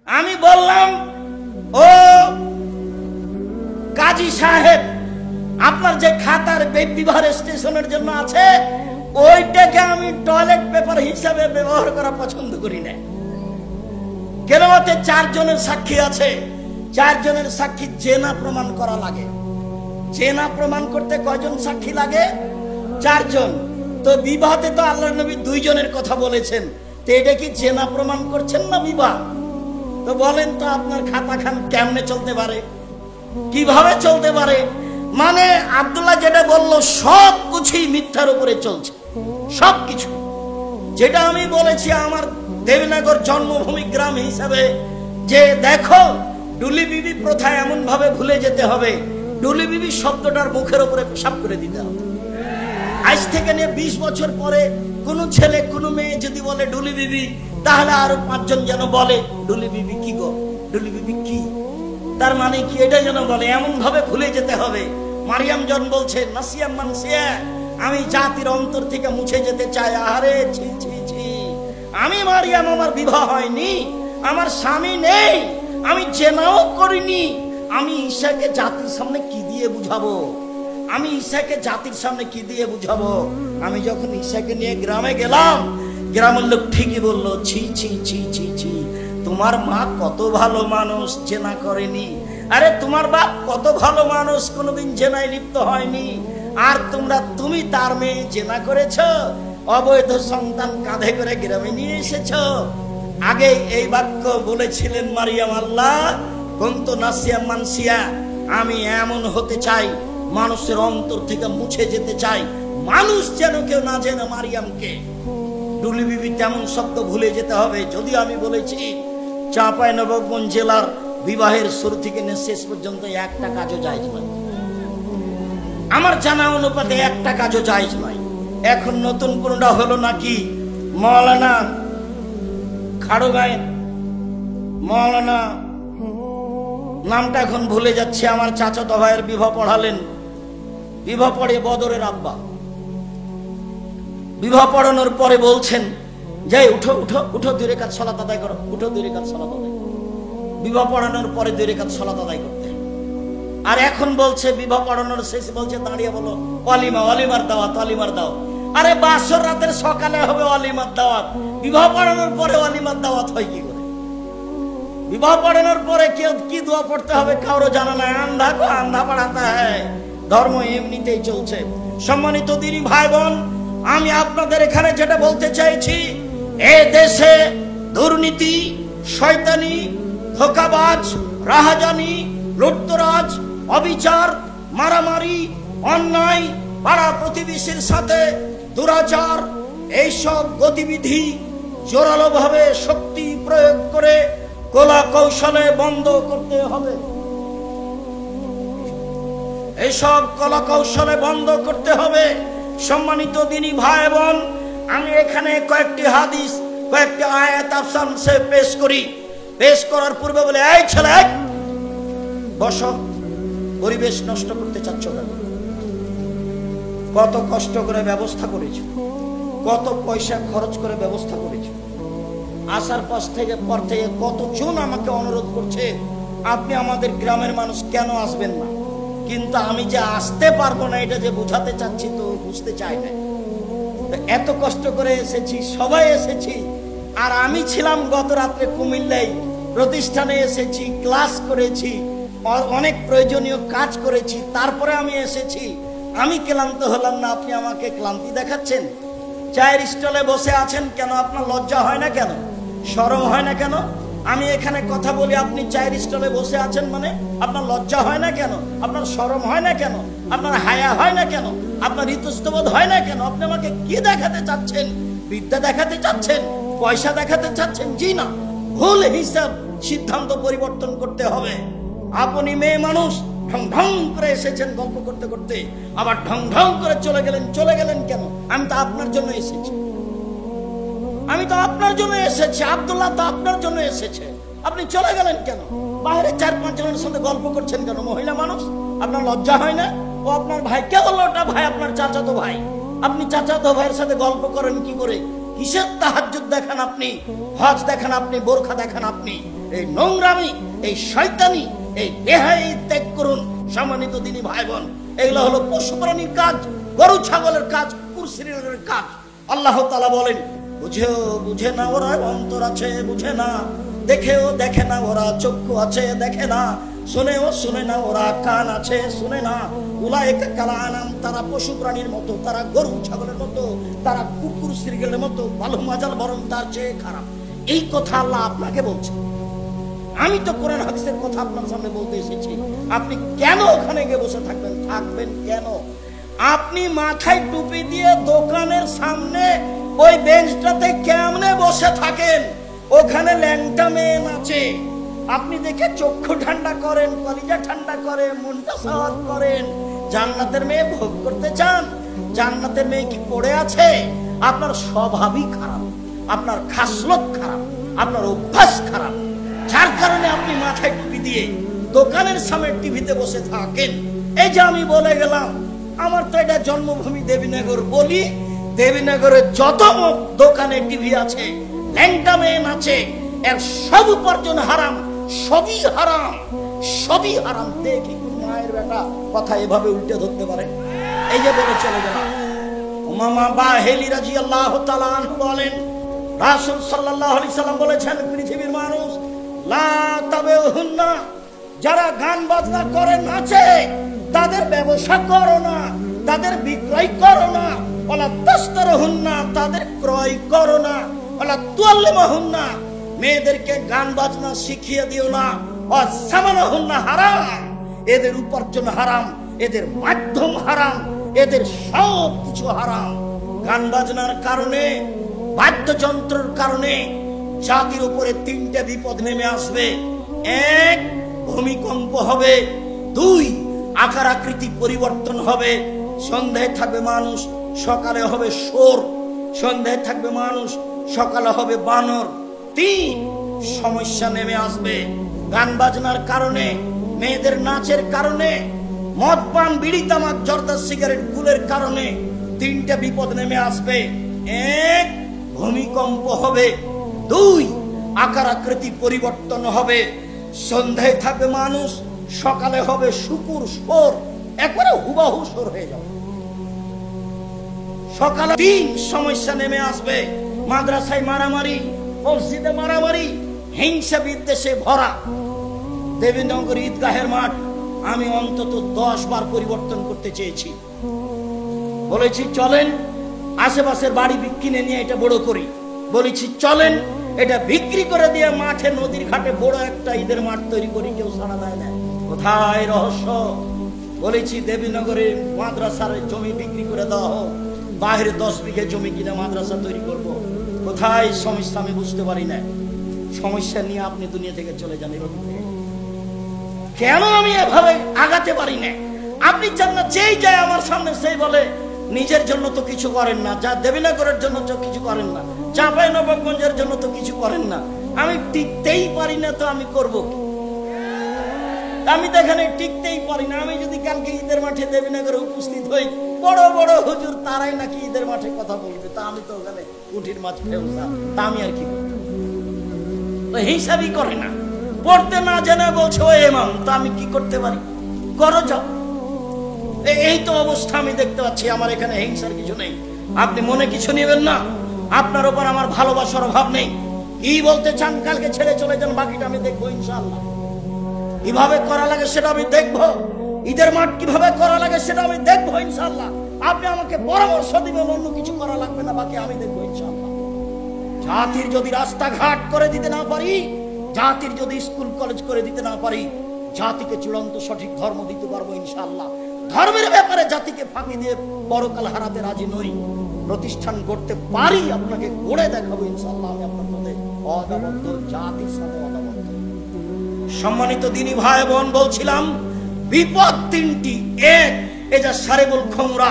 আমি বললাম, ও কাজী সাহেব, আপনার যে খাতার বিবাহ রেজিস্ট্রেশনের জন্য আছে ওইটাকে আমি টয়লেট পেপার হিসাবে ব্যবহার করা পছন্দ করি না। কেন? ওতে 4 জনের সাক্ষী আছে, 4 জনের সাক্ষী জেনা প্রমাণ করা লাগে। জেনা প্রমাণ করতে কয়জন সাক্ষী লাগে? 4 জন। তো বিবাহতে তো আল্লাহর নবী 2 জনের কথা বলেছেন, তো এটা কি জেনা প্রমাণ করছেন না বিবাহ? তো বলেন তো আপনার খাতা খান কেমনে চলতে পারে, কিভাবে চলতে পারে? মানে আব্দুল্লাহ যেটা বললো সব কিছুই মিথ্যার উপরে চলছে, সবকিছু। যেটা আমি বলেছি আমার দেবনগর জন্মভূমি গ্রাম হিসাবে, যে দেখো ডুলি বিবি প্রথা এমন ভাবে ভুলে যেতে হবে, ডুলি বিবি শব্দটার মুখের উপরে পেশাব করে দিতে হবে। আজ থেকে নিয়ে 20 বছর পরে কোন ছেলে কোন মেয়ে যদি বলে ডুলি বিবি, তাহলে আরো 5 জন যেন বলে ডুলি বিবি কি গো, ডুলি বিবি কি, তার মানে কি এটা যেন বলে, এমন ভাবে ভুলে যেতে হবে। মারিয়াম জন বলছে নাসিয়া মানসিয়া, আমি জাতির অন্তর থেকে মুছে যেতে চাই। আরে ছি ছি ছি, আমি মারিয়াম, আমার বিবাহ হয়নি, আমার স্বামী নেই, আমি জেনাও করিনি, আমি ঈশাকে জাতির সামনে কি দিয়ে বুঝাবো? আমি ঈশাকে জাতির সামনে কি দিয়ে বুঝাবো? আমি যখন ঈশাকে নিয়ে গ্রামে গেলাম, গ্রামের লোক ঠিকই বললো, ছি ছি ছি ছি ছি, তোমার মা কত ভালো মানুষ, জেনা করেনি। আরে তোমার বাপ কত ভালো মানুষ, কোনোদিন জেনায় লিপ্ত হয়নি। আর তুমি তার মেয়ে জেনা করেছ, অবৈধ সন্তান কাঁধে করে গ্রামে নিয়ে এসেছ। আগে এই বাক্য বলেছিলেন মারিয়াম, আল্লাহ কুনতু নাসিয়া মানসিয়া, আমি এমন হতে চাই মানুষের অন্তর থেকে মুছে যেতে চাই, মানুষ যেন কেউ না জেনে মারিয়ামকে। ডুলি বিবি তেমন শব্দ ভুলে যেতে হবে। যদিও আমি বলেছি চাঁপাইনবাবগঞ্জ জেলার বিবাহের শুরু থেকে শেষ পর্যন্ত একটা কাজও জায়েজ নয়, আমার জানা অনুপাতে একটা কাজও জায়েজ নয়। এখন নতুন কোনটা হলো নাকি, মাওলানা খাড়গাঁয়ের মাওলানা, নামটা এখন ভুলে যাচ্ছে, আমার চাচাতো ভাইয়ের বিবাহ পড়ালেন, বিবাহ পড়ে বদরের আব্বা, বিবাহ পড়ানোর পরে বলছেন যে উঠো উঠো উঠো 2 রাকাত সালাত আদায় করো, উঠো 2 রাকাত সালাত আদায়। বিবাহ পড়ানোর পরে 2 রাকাত সালাত আদায় করতে। আর এখন বলছে বিবাহ পড়ানোর শেষে বলছে দাঁড়িয়ে বলো ওয়ালিমা, ওয়ালিমার দাওয়াত, ওয়ালিমার দাওয়াত। আরে বাসর রাতের সকালে হবে ওয়ালিমার দাওয়াত, বিবাহ পড়ানোর পরে ওয়ালিমার দাওয়াত হয় কি করে? বিবাহ পড়ানোর পরে কি দোয়া পড়তে হবে কারো জানা নাই, আন্ধা কো আন্ধা পড়াতে হয়। ধর্ম এমনিতেই চলছে। সম্মানিত দিনী ভাই বোন, আমি আপনাদের এখানে যেটা বলতে চাইছি, এ দেশে দুর্নীতি, শয়তানি, ধোঁকাবাজ, রাহাজানি, লুটতরাজ, অবিচার, মারামারি, অন্যায়, পাড়া প্রতিবেশীর সাথে দুরাচার, এইসব গতিবিধি জোরালোভাবে শক্তি প্রয়োগ করে কলা কৌশলে বন্ধ করতে হবে। এইসব কলা কৌশলে বন্ধ করতে হবে। সম্মানিত দিনী ভাই বোন, আমি এখানে কয়েকটি হাদিস, কয়েকটি আয়াত আফসানসে পেশ করি। পেশ করার পূর্বে বলে, এই ছেলে বসো, পরিবেশ নষ্ট করতে চাচ্ছ না? কত কষ্ট করে ব্যবস্থা করেছ, কত পয়সা খরচ করে ব্যবস্থা করেছ। আসার পর থেকে কতজন আমাকে অনুরোধ করছে আপনি আমাদের গ্রামের মানুষ কেন আসবেন না, কিন্তু আমি যে আসতে পারবো না এটা যে বুঝাতে চাচ্ছি তো বুঝতে চাই না। এত কষ্ট করে এসেছি, সবাই এসেছি। আর আমি ছিলাম গত রাত্রে কুমিল্লায়, প্রতিষ্ঠানে এসেছি, ক্লাস করেছি, অনেক প্রয়োজনীয় কাজ করেছি, তারপরে আমি এসেছি। আমি ক্লান্ত হলাম না, আপনি আমাকে ক্লান্তি দেখাচ্ছেন? চায়ের স্টলে বসে আছেন কেন? আপনার লজ্জা হয় না কেন? শরম হয় না কেন? আমি এখানে কথা বলি, আপনি চায়ের স্টলে বসে আছেন, মানে আপনার লজ্জা হয় না কেন? আপনার শরম হয় না কেন? আপনার হায়া হয় না কেন? আপনার ইতস্তবোধ হয় না কেন? আপনি আমাকে কি দেখাতে চাচ্ছেন? বিদ্যা দেখাতে চাচ্ছেন? পয়সা দেখাতে চাচ্ছেন? জি না, ভুল হিসাব, সিদ্ধান্ত পরিবর্তন করতে হবে। আপনি মেয়ে মানুষ, ঢং ঢং করে এসেছেন গল্প করতে করতে, আবার ঢং ঢং করে চলে গেলেন কেন? আমি তো আপনার জন্য এসেছি, আমি তো আপনার জন্য এসেছি। আব্দুল্লাহ তো আপনার জন্য এসেছে, আপনি চলে গেলেন কেন? বাইরে 4-5 জনের সাথে গল্প করছেন কেন? মহিলা মানুষ, আপনার লজ্জা হয় না? ও আপনার ভাই, কে বললো ওটা ভাই? আপনার চাচাতো ভাই। আপনি চাচাতো ভাইয়ের সাথে গল্প করেন কি করে? কিসের তাহাজ্জুদ দেখান আপনি, হজ দেখান আপনি, বোরখা দেখান আপনি? এই নোংরামি, এই শয়তানি, এই বেহাই ত্যাগ করুন। সম্মানিত দিনী ভাই বোন, এগুলো হলো পশু প্রাণীর কাজ, গরু ছাগলের কাজ, কুকুর শ্রীরের কাজ। আল্লাহ তাআলা বলেন, বুঝেও বুঝে না ওরা, অন্তর আছে বুঝে না, দেখেও দেখে না ওরা, চক্ষু আছে দেখে না, শুনেও শুনে না ওরা, কান আছে শুনে না। উলাইকা কাল আনাম, তারা পশু প্রাণীর মতো, তারা গরু ছাগলের মতো, তারা কুকুর শ্রীরের মতো, ভালো মাজাল বরং তার চেয়ে খারাপ। এই কথা আল্লাহ আপনাকে বলছে। আমি তো কোরআন হাদিসের কথা আপনার সামনে বলতে এসেছি। আপনি কেন ওখানে গিয়ে বসে থাকবেন? থাকবেন কেন? আপনি মাথায় টুপি দিয়ে দোকানের সামনে ওই বেঞ্চটাতে কেমনে বসে থাকেন? ওখানে ল্যাংটা মেয়ে আছে, আপনি দেখে চক্ষু ঠান্ডা করেন, কলিজা ঠান্ডা করেন, মনটা সাওয়াত করেন। জান্নাতের মেয়ে ভোগ করতে চান? জান্নাতের মেয়ে কি পড়ে আছে? আপনার স্বভাবই খারাপ, আপনার খাসলত খারাপ, আপনার অভ্যাস খারাপ, যার কারণে আপনি মাথায় টুপি দিয়ে দোকানের সামনে টিভিতে বসে থাকেন। এই যে আমি বলে গেলাম, আমার তো এটা জন্মভূমি দেবীনগর বলি, দেবীনগরের যত দোকানে টিভি আছে, ল্যাংটা মেন আছে, এর সব উপার্জন হারাম, সবই হারাম, সবই হারাম। দেখি মায়ের বেটা কথা এভাবে উল্টে ধরতে পারে? এই যে বলে চলে গেলাম। উমামা বাহেলি রাদিয়াল্লাহু তাআলা আনহু বলেন, রাসূল সাল্লাল্লাহু আলাইহি সাল্লাম বলেছেন, পৃথিবীর মানুষ লা তাবেহুন্না, যারা গান বাজনা করে নাচে, তাদের ব্যবসা করো না, তাদের বিক্রয় করো না। ওয়ালা তাশতারহুন্না, তাদের ক্রয় করো না। ওয়ালা তুআল্লিমুহুন্না, মেয়েদেরকে গান বাজনা শিখিয়ে দিও না। ওয়াসামানুহুন্না হারাম, এদের উপার্জন হারাম, এদের মাধ্যম হারাম, এদের সব কিছু হারাম। গান বাজনার কারণে, বাদ্যযন্ত্রের কারণে জাতির উপরে তিনটে বিপদ নেমে আসবে। এক, ভূমিকম্প হবে। দুই, আকার আকৃতি পরিবর্তন হবে। সন্ধ্যায় থাকবে মানুষ, সকালে হবে শোর। সন্ধ্যায় থাকবে মানুষ, সকালে হবে বানর। তিন, সমস্যা নেমে আসবে গান বাজনার কারণে, মেয়েদের নাচের কারণে, মদ পান, বিড়ি তামাক, জর্দা, সিগারেট, গুলের কারণে তিনটা বিপদ নেমে আসবে। এক, ভূমিকম্প হবে। দুই, আকার আকৃতি পরিবর্তন হবে। সন্ধ্যায় থাকবে মানুষ, সকালে হবে শুকুর শোর, একবারে হুবাহু শোর হয়ে যাবে। সকালে তিন, সমস্যা নেমে আসবে। মাদ্রাসায় মারামারি, মসজিদে মারামারি, হিংসা বিদ্বেষে ভরা। দেবীনগর ঈদগাহের মাঠ আমি অন্তত 10 বার পরিবর্তন করতে চেয়েছি। বলেছি চলেন আশেপাশের বাড়ি কিনে নিয়ে এটা বড় করি। বলেছি চলেন এটা বিক্রি করে দিয়ে মাঠে, নদীর ঘাটে বড় একটা ঈদের মাঠ তৈরি করি। কেউ সাড়া দেয় না। কোথায় রহস্য? বলেছি দেবীনগরে মাদ্রাসার জমি বিক্রি করে দেওয়া হোক, বাইরে 10 বিঘে জমি কিনে মাদ্রাসা তৈরি করব। কোথায় সমস্যা আমি বুঝতে পারি না। সমস্যা নিয়ে আপনি দুনিয়া থেকে চলে যান। কেন আমি এভাবে আগাতে পারি না? আপনি চান না যেই যায় আমার সামনে সেই বলে নিজের জন্য তো কিছু করেন না, যা দেবীনগরের জন্য তো কিছু করেন না, চাঁপাইনবাবগঞ্জের জন্য তো কিছু করেন না। আমি টিকতেই পারি না, তো আমি করব কি? আমি তো এখানে টিকতেই পারি না। আমি যদি কালকে ঈদের মাঠে দেবীনগরে উপস্থিত হই, বড় বড় হুজুর তারাই নাকি ঈদের মাঠে কথা বলবে, তা আমি তো ওখানে উঠির মাছ ফেলতাম, তা আমি আর কি করব? তো হিসাবই করে না, পড়তে না জেনে বলছে ও ইমাম, তা আমি কি করতে পারি? করো যাও। এই তো অবস্থা আমি দেখতে পাচ্ছি। আমার এখানে হিংসার কিছু নেই, আপনি মনে কিছু নেবেন না। আপনার উপর আমার ভালোবাসার অভাব নেই। কি বলতে চান কালকে ছেড়ে চলে যান, বাকিটা আমি দেখবো ইনশাআল্লাহ। কিভাবে করা লাগে সেটা আমি দেখবো। ঈদের মাঠ কিভাবে করা লাগে সেটা আমি দেখবো ইনশাআল্লাহ। আপনি আমাকে পরামর্শ দিবেন, অন্য কিছু করা লাগবে না, বাকি আমি দেখবো ইনশাআল্লাহ। জাতির যদি রাস্তাঘাট করে দিতে না পারি, জাতির যদি স্কুল কলেজ করে দিতে না পারি, জাতিকে চূড়ান্ত সঠিক ধর্ম দিতে পারবো ইনশাআল্লাহ। ধর্মের ব্যাপারে জাতিকে ফাঁকি দিয়ে পরকাল হারাতে রাজি নই। প্রতিষ্ঠান করতে পারি, আপনাকে গড়ে দেখাবো ইনশাআল্লাহ। আমি আপনার মধ্যে অদাবদ্ধ, জাতির সাথে অদাবদ্ধ। সম্মানিত দিনী ভাই বোন, বলছিলাম বিপদ তিনটি। এক, এটা সারেবুল খমরা,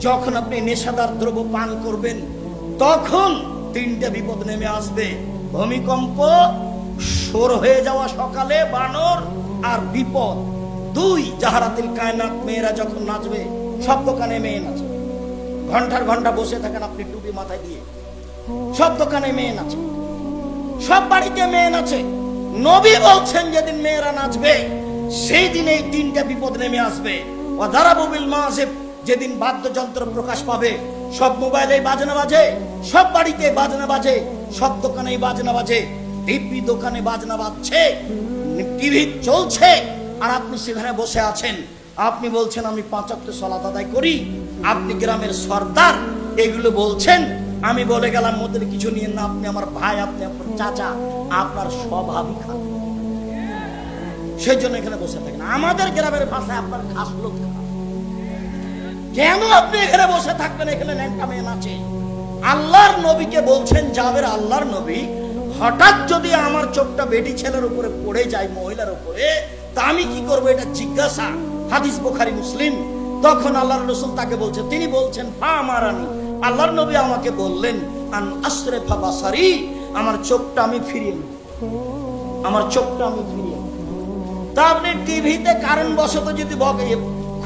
যখন আপনি নেশাদার দ্রব্য পান করবেন তখন তিনটা বিপদ নেমে আসবে। ভূমিকম্প, শোর হয়ে যাওয়া সকালে, বানর, আর বিপদ। দুই, জাহারাতিল কায়নাত, মেয়েরা যখন নাচবে, সব দোকানে মেয়ে নাচে, ঘন্টার ঘন্টা বসে থাকেন আপনি টুপি মাথায় দিয়ে, সব দোকানে মেয়ে নাচে, সব বাড়িতে মেয়ে নাচে। নবী বলছেন যেদিন মেয়েরা নাচবে সেই দিন এই তিনটা বিপদ নেমে আসবে। ওয়াদারাবু বিল মাযিব, যেদিন বাদ্যযন্ত্র প্রকাশ পাবে, সব মোবাইলে বাজনা বাজে, সব বাড়িতে বাজনা বাজে, সব দোকানে বাজনা বাজে, টিভি দোকানে বাজনা বাজছে, টিভি চলছে, আর আপনি সেখানে বসে আছেন। আপনি বলছেন আমি 5 ওয়াক্ত সালাত আদায় করি, আপনি গ্রামের সর্দার, এগুলো বলছেন। আমি বলে গেলাম ওদের কিছু নিয়ে না, আপনি আমার ভাই, আপনি আপনার চাচা, আপনার স্বভাবই খারাপ, সেই জন্য এখানে বসে থাকেন। আমাদের গ্রামের ভাষায় আপনার খাস লোক খারাপ। কেন আপনি এখানে বসে থাকবেন? এখানে ন্যাংটা মেয়ে নাচে। আল্লাহর নবীকে বলছেন, যাবের আল্লাহর নবী, হঠাৎ যদি আমার চোখটা বেটি ছেলের উপরে পড়ে যায়, মহিলার উপরে, তা আমি কি করবো? এটা জিজ্ঞাসা, হাদিস বুখারী মুসলিম। তখন আল্লাহর রাসূল তাকে বলছেন, তিনি বলছেন ফা আমারানি, আল্লাহর নবী আমাকে বললেন আন আসরিফা বাসারি, আমার চোখটা আমি ফিরিয়ে নেব, আমার চোখটা আমি ফিরিয়ে নেব। তা আপনি টিভিতে কারণবশত যদি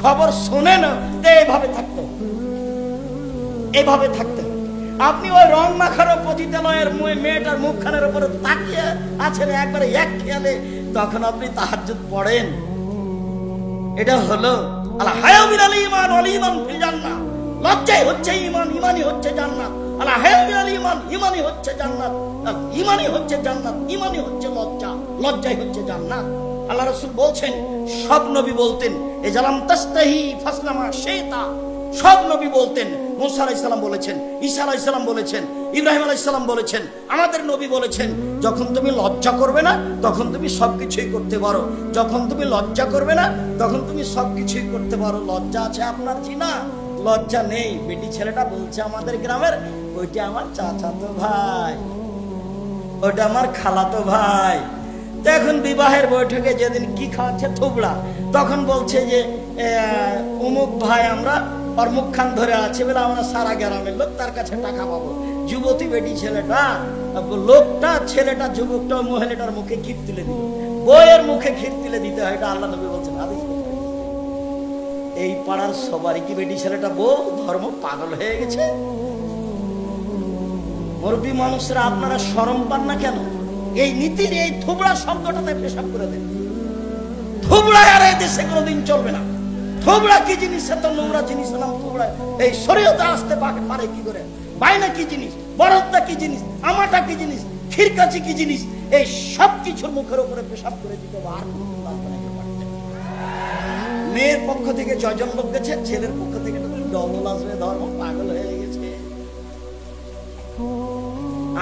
খবর শোনেন, তো এভাবে থাকতে, এভাবে থাকতে। আপনি ওই রং মাখানো পতিতালয়ের মেয়েটার মুখখানের উপরে তাকিয়ে আছেন একবারে এক খেয়ালে, তখন আপনি তাহাজ্জুদ পড়েন। এটা হলো আল হায়া মিনাল ঈমান ওয়াল ঈমান ফিল জান্নাহ। লজ্জাই হচ্ছে ঈমান, ঈমানই হচ্ছে জান্নাত। আল হায়া মিনাল ঈমান, ঈমানই হচ্ছে জান্নাত, ঈমানই হচ্ছে জান্নাত, ঈমানই হচ্ছে লজ্জা, লজ্জাই হচ্ছে জান্নাত। আল্লাহ রাসূল বলছেন, সব নবী বলতেন এজালাম তাস্তাহি ফাসলামা শাইতা। সব নবী বলতেন, মুসা আলাইহিস সালাম বলেছেন, ঈসা আলাইহিস সালাম বলেছেন, ইব্রাহিম আলাইহিস সালাম বলেছেন, আমাদের নবী বলেছেন, যখন তুমি লজ্জা করবে না তখন তুমি সবকিছুই করতে পারো, যখন তুমি লজ্জা করবে না তখন তুমি সবকিছুই করতে পারো। লজ্জা আছে আপনার জিনা, লজ্জা নেই। বেটি ছেলেটা বলছে আমাদের গ্রামের, ওইটা আমার চাচাতো ভাই, ওইটা আমার খালাতো ভাই। এখন বিবাহের বৈঠকে যেদিন কি খাওয়াচ্ছে থুবড়া, তখন বলছে যে অমুক ভাই আমরা আর মুখখান ধরে আছে বলে আমরা সারা গ্রামের লোক তার কাছে টাকা পাবো। যুবতী বেটি ছেলেটা, লোকটা, ছেলেটা, যুবকটা মহিলাটার মুখে ক্ষীর তুলে দিল, বইয়ের মুখে ক্ষীর তুলে দিতে হয়। এটা আল্লাহ নবী বলছেন হাদিস। এই পাড়ার সবারই কি বেটি ছেলেটা বউ ধর্ম পাগল হয়ে গেছে? মুরব্বী মানুষরা আপনারা শরম পান না কেন? এই নীতির এই থুবড়া শব্দটাতে পেশাব করে দেন। থুবড়া আর এই দেশে কোনোদিন চলবে না। থুবড়া কি জিনিস? এত নোংরা জিনিস নাম থুবড়া। এই শরীয়তে আসতে পারে কি করে? বাইনা কি জিনিস? বরদটা কি জিনিস? আমাটা কি জিনিস? খিরকাচি কি জিনিস? এই সব কিছুর মুখের উপরে পেশাব করে দিতে আর মেয়ের পক্ষ থেকে 6 জন লোক গেছে, ছেলের পক্ষ থেকে ডবল আসবে। ধর্ম পাগল হয়ে গেছে।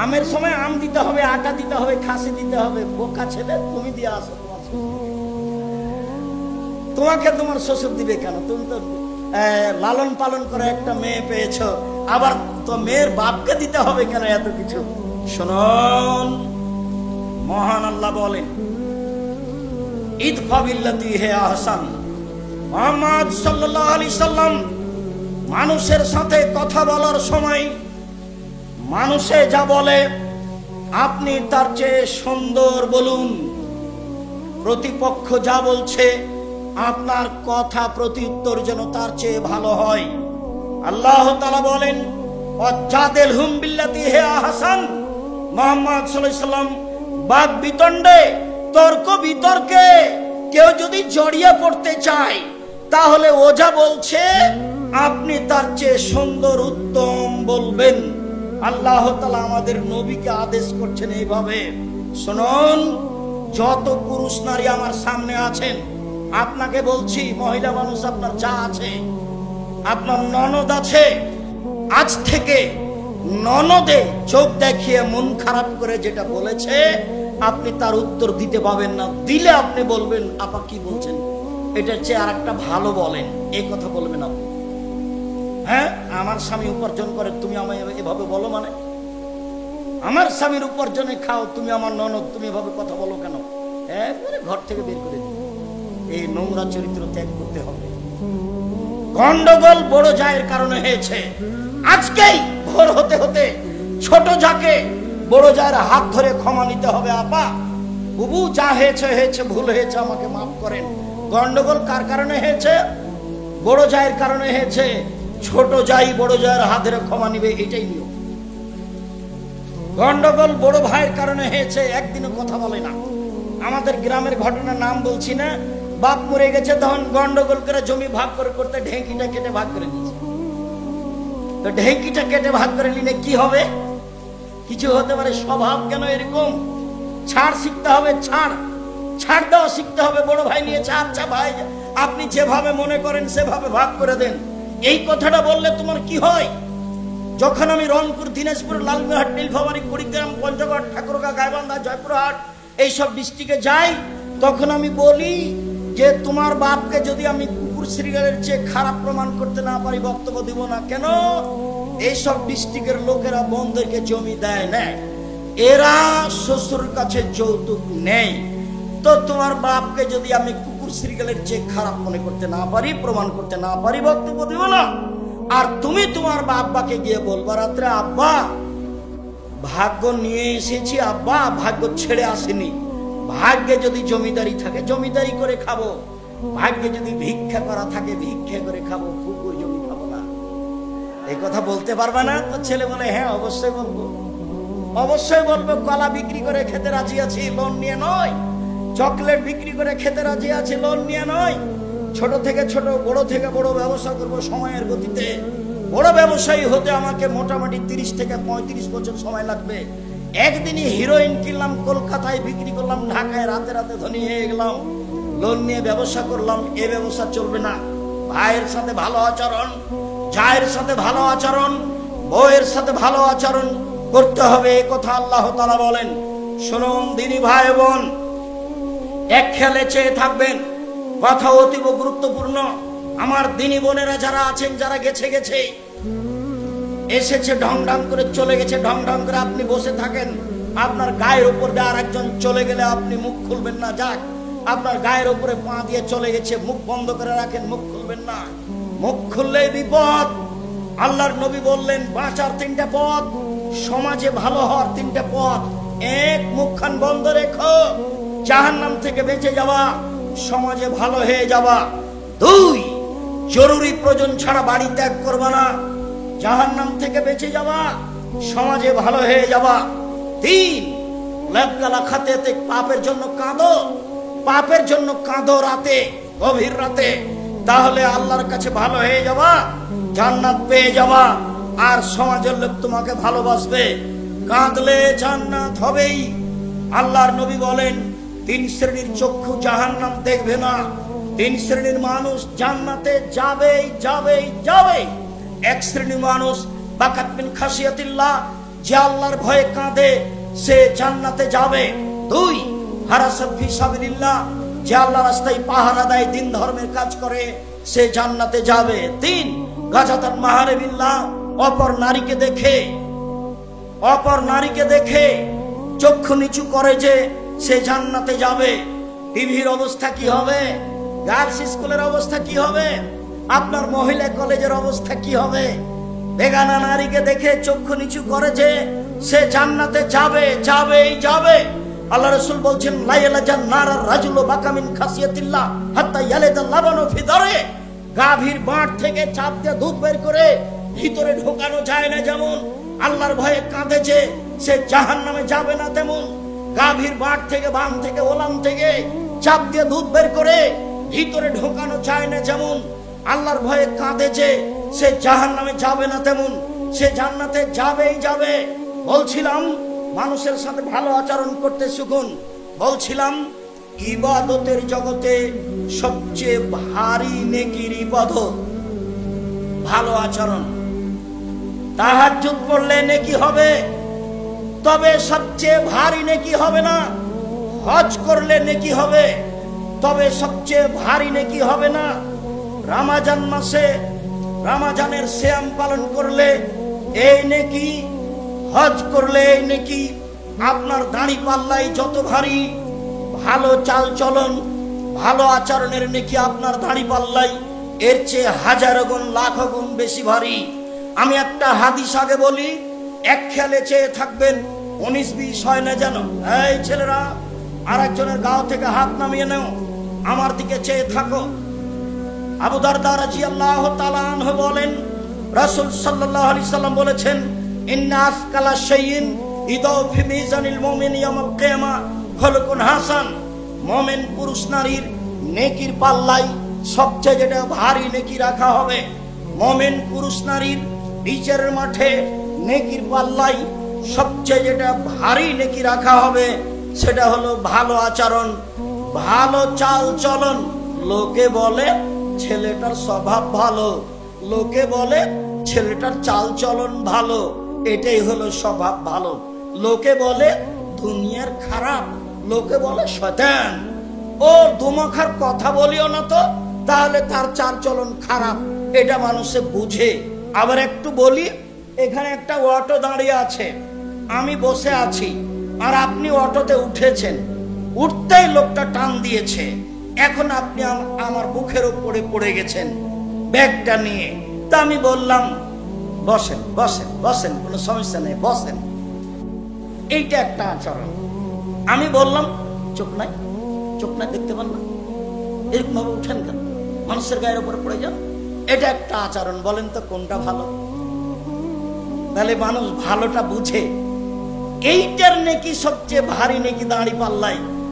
আমের সময় আম দিতে হবে, আটা দিতে হবে, খাসি দিতে হবে। বোকা ছেলে, তুমি দিয়ে আসো। তোমাকে তোমার শ্বশুর দিবে কেন? তুমি তো লালন পালন করে একটা মেয়ে পেয়েছ, আবার তো মেয়ের বাপকে দিতে হবে কেন এত কিছু? শুনুন, মহান আল্লাহ বলেন ইদফা বিল্লাতি হে আহসান। মুহাম্মদ সাল্লাল্লাহু আলাইহি সাল্লাম মানুষের সাথে কথা বলার সময় মানুষে যা বলে আপনি তার চেয়ে সুন্দর বলুন। প্রতিপক্ষ যা বলছে আপনার কথা প্রত্যুত্তর যেন তার চেয়ে ভালো হয়। আল্লাহ তাআলা বলেন ওয়াজাদিলহুম বিল্লাতি হি আহসান। মুহাম্মদ সাল্লাল্লাহু আলাইহি সাল্লাম বাদ বিতণ্ডে, তর্ক বিতর্কে কেউ যদি জড়িয়ে পড়তে চায়, তাহলে ও যা বলছে আপনি তার চেয়ে সুন্দর উত্তম বলবেন। আল্লাহ তাআলা আমাদের নবীকে আদেশ করছেন এইভাবে। শুনুন, যত পুরুষ নারী আমার সামনে আছেন, আপনাকে বলছি, মহিলা মানুষ আপনার যা আছে, আপনার ননদ আছে, আজ থেকে ননদে চোখ দেখিয়ে মন খারাপ করে যেটা বলেছে আপনি তার উত্তর দিতে পাবেন না। দিলে আপনি বলবেন আপা কি বলছেন, এটার চেয়ে আর একটা ভালো বলেন, এই কথা বলবেন আপনি। হ্যাঁ, আমার স্বামী উপার্জন করে, তুমি আমায় এভাবে বলো? মানে আমার স্বামীর উপার্জনে খাও, তুমি আমার ননদ, তুমি এভাবে কথা বলো কেন? একবারে ঘর থেকে বের করে দিই। এই নোংরা চরিত্র ত্যাগ করতে হবে। গন্ডগোল বড় জায়ের কারণে হয়েছে। আজকেই ভোর হতে হতে ছোট যাকে বড় জায়ের হাত ধরে ক্ষমা নিতে হবে। আপা, বুবু, যা হয়েছে হয়েছে, ভুল হয়েছে, আমাকে মাফ করেন। গন্ডগোল কার কারণে হয়েছে? বড় জায়ের কারণে হয়েছে। ছোট যাই বড় জায়ের হাত ধরে ক্ষমা নিবে, এটাই নিয়ম। গন্ডগোল বড় ভাইয়ের কারণে হয়েছে, একদিনও কথা বলে না। আমাদের গ্রামের ঘটনার নাম বলছি না, বাপ মরে গেছে, তখন গন্ডগোল করে জমি ভাগ করে করতে ঢেঁকিটা কেটে ভাগ করে দিয়েছে। তো ঢেঁকিটা কেটে ভাগ করে নিলে কি হবে? কিছু হতে পারে। স্বভাব কেন এরকম? ছাড় শিখতে হবে, ছাড় দেওয়া শিখতে হবে। বড় ভাই নিয়েছে, আচ্ছা ভাই আপনি যেভাবে মনে করেন সেভাবে ভাগ করে দেন। এই কথাটা বললে তোমার কি হয়? যখন আমি রংপুর, দিনাজপুর, লালমনিরহাট, নীলফামারী, কুড়িগ্রাম, পঞ্চগড়, ঠাকুরগাঁও, গাইবান্ধা, জয়পুরহাট এইসব ডিস্ট্রিক্টে যাই, তখন আমি বলি যে তোমার বাপকে যদি আমি কুকুর শ্রীগালের চেয়ে খারাপ প্রমাণ করতে না পারি, বক্তব্য দিব না। কেন? এইসব ডিস্ট্রিক্টের লোকেরা বোনদেরকে জমি দেয় না, এরা শ্বশুর কাছে যৌতুক নেই। তো তোমার বাপকে যদি আমি কুকুর শ্রীগালের চেয়ে খারাপ মনে করতে না পারি, প্রমাণ করতে না পারি, বক্তব্য দিব না। আর তুমি তোমার বাবাকে গিয়ে বলবা রাত্রে, আব্বা ভাগ্য নিয়ে এসেছি, আব্বা ভাগ্য ছেড়ে আসেনি। ভাগ্যে যদি জমিদারি থাকে জমিদারি করে খাবো, ভাগ্যে যদি ভিক্ষা করা থাকে ভিক্ষা করে খাবো, কুকুর জমি খাবো না। এই কথা বলতে পারবা না? তো ছেলে বলে হ্যাঁ অবশ্যই বলবো, অবশ্যই বলবো। কলা বিক্রি করে খেতে রাজি আছি, লোন নিয়ে নয়। চকলেট বিক্রি করে খেতে রাজি আছি, লোন নিয়ে নয়। ছোট থেকে ছোট, বড় থেকে বড় ব্যবসা করবো সময়ের গতিতে। বড় ব্যবসায়ী হতে আমাকে মোটামুটি 30 থেকে 35 বছর সময় লাগবে। একদিনই হিরোইন কিনলাম, কলকাতায় বিক্রি করলাম, ঢাকায় রাতে রাতে ধনী হয়ে গেলাম, লোন নিয়ে ব্যবসা করলাম। এ ব্যবসা চলবে না। ভাইয়ের সাথে ভালো আচরণ, জায়ের সাথে ভালো আচরণ, বউয়ের সাথে ভালো আচরণ করতে হবে, এ কথা আল্লাহ তাআলা বলেন। শুনুন দিনী ভাই বোন, এক খেয়ালে চেয়ে থাকবেন, কথা অতীব গুরুত্বপূর্ণ। আমার দিনী বোনেরা যারা আছেন, যারা গেছে এসেছে, ঢং ঢং করে চলে গেছে, ঢং ঢং করে আপনি বসে থাকেন, আপনার গায়ের উপর দিয়ে আর একজন চলে গেলে আপনি মুখ খুলবেন না। যাক, আপনার গায়ের উপরে পা দিয়ে চলে গেছে, মুখ বন্ধ করে রাখেন, মুখ খুলবেন না। মুখ খুললেই বিপদ। আল্লাহর নবী বললেন বাঁচার 3টা পথ, সমাজে ভালো হওয়ার 3টা পথ। 1, মুখখান বন্ধ রেখো, জাহান্নাম থেকে বেঁচে যাওয়া, সমাজে ভালো হয়ে যাওয়া। 2, জরুরি প্রয়োজন ছাড়া বাড়ি ত্যাগ করবা না, জাহান্নাম থেকে বেঁচে যাওয়া, সমাজে ভালো হয়ে যাওয়া। 3, লেবগালা খাতে পাপের জন্য কাঁদো, পাপের জন্য কাঁদো রাতে, গভীর রাতে, তাহলে আল্লাহর কাছে ভালো হয়ে যাওয়া, জান্নাত পেয়ে যাওয়া, আর সমাজের লোক তোমাকে ভালোবাসবে। কাঁদলে জান্নাত হবেই। আল্লাহর নবী বলেন 3 শ্রেণীর চক্ষু জাহান্নাম দেখবে না, 3 শ্রেণীর মানুষ জান্নাতে যাবেই যাবেই যাবে। 1 শ্রেণীর মানুষ বাকাত মিন খাশিয়াতিল্লাহ, যে আল্লাহর ভয়ে কাঁদে, সে জান্নাতে যাবে। 2, হারাসাত ফি সাবিলিল্লাহ, যে আল্লাহর রাস্তায় পাহারা দেয়, দিন ধর্মের কাজ করে, সে জান্নাতে যাবে। 3, গাজাতান মাহারিবিল্লাহ, অপর নারীকে দেখে চক্ষু নিচু করে, যে সে জান্নাতে যাবে। টিভির অবস্থা কি হবে? গার্লস স্কুলের অবস্থা কি হবে? আপনার মহিলা কলেজের অবস্থা কি হবে? বেগানা নারীকে দেখে চক্ষু নিচু করে, যে সে জান্নাতে যাবে যাবেই যাবে। আল্লাহ রাসূল বলছেন লা ইয়ালাজান নারার রাজুলু বাকামিন খাসিয়াতিল্লাহ হাত্তা ইয়ালাদাল লাবানু ফি দারে, গাভীর বাঁট থেকে চাপ দিয়ে দুধ বের করে ভিতরে ঢোকানো যায় না, যেমন আল্লাহর ভয়ে কাঁদেছে, সে জাহান্নামে যাবে না, তেমন গাভীর বাঁট থেকে, বাম থেকে, ওলাম থেকে চাপ দিয়ে দুধ বের করে ভিতরে ঢোকানো যায় না, যেমন আল্লাহর ভয়ে কাঁদেছে, সে জাহান্নামে যাবে না, তেমন সে জান্নাতে যাবেই যাবে। বলছিলাম মানুষের সাথে ভালো আচরণ করতে শিখুন। বলছিলাম ইবাদতের জগতে সবচেয়ে ভারী নেকির ইবাদত ভালো আচরণ। তাহাজ্জুদ পড়লে নেকি হবে, তবে সবচেয়ে ভারী নেকি হবে না। হজ করলে নেকি হবে, তবে সবচেয়ে ভারী নেকি হবে না। রমজান মাসে রমজানের সিয়াম পালন করলে এই নেকি, হজ করলে এই নেকি। আপনার দাড়ি পাল্লাই যত ভারী, ভালো চাল চলন, ভালো আচরণের নেকি আপনার দাড়ি পাল্লাই এর চেয়ে 1000 গুণ, লাখ গুণ বেশি ভারী। আমি একটা হাদিস আগে বলি, এক খেয়ালে চেয়ে থাকবেন, 19-20 হয় না যেন। এই ছেলেরা, আর একজনের গাও থেকে হাত নামিয়ে নাও, আমার দিকে চেয়ে থাকো। আবু দারদা রাদিয়াল্লাহু তাআলা আনহু বলেন, রাসূল সাল্লাল্লাহু আলাইহি সাল্লাম বলেছেন, ইন্না আসকালা শাইইন ইদাউ ফি মিজানিল মুমিনি ইয়াউমাল কিয়ামা খুলুকুন হাসান। মোমেন পুরুষ নারীর নেকির পাল্লাই সবচেয়ে যেটা ভারী নেকি রাখা হবে, মোমেন পুরুষ নারীর বিচারের মাঠে নেকির পাল্লাই সবচেয়ে যেটা ভারী নেকি রাখা হবে সেটা হলো ভালো আচরণ, ভালো চাল চলন। লোকে বলে ছেলেটার স্বভাব ভালো, লোকে বলে ছেলেটার চাল চলন ভালো, এটাই হলো স্বভাব ভালো। লোকে বলে দুনিয়ার খারাপ, লোকে বলে শয়তান, ও দুমুখার কথা বলিও না তো, তাহলে তার চাল চলন খারাপ, এটা মানুষে বুঝে। আবার একটু বলি, এখানে একটা অটো দাঁড়িয়ে আছে, আমি বসে আছি আর আপনি অটোতে উঠেছেন, উঠতেই লোকটা টান দিয়েছে, এখন আপনি আমার মুখের উপরে পড়ে গেছেন ব্যাগটা নিয়ে। তা আমি বললাম বসেন বসেন বসেন, কোনো সমস্যা নেই, বসেন। এইটা একটা আচরণ। আমি বললাম চোখ নাই, চোখ নাই, দেখতে পান না, এরকম ভাবে উঠেন কেন, মানুষের গায়ের উপরে পড়ে যান, এটা একটা আচরণ। বলেন তো কোনটা ভালো? তাহলে মানুষ ভালোটা বুঝে। এইটার নেকি সবচেয়ে ভারী নেকি দাঁড়ি পাল্লাই।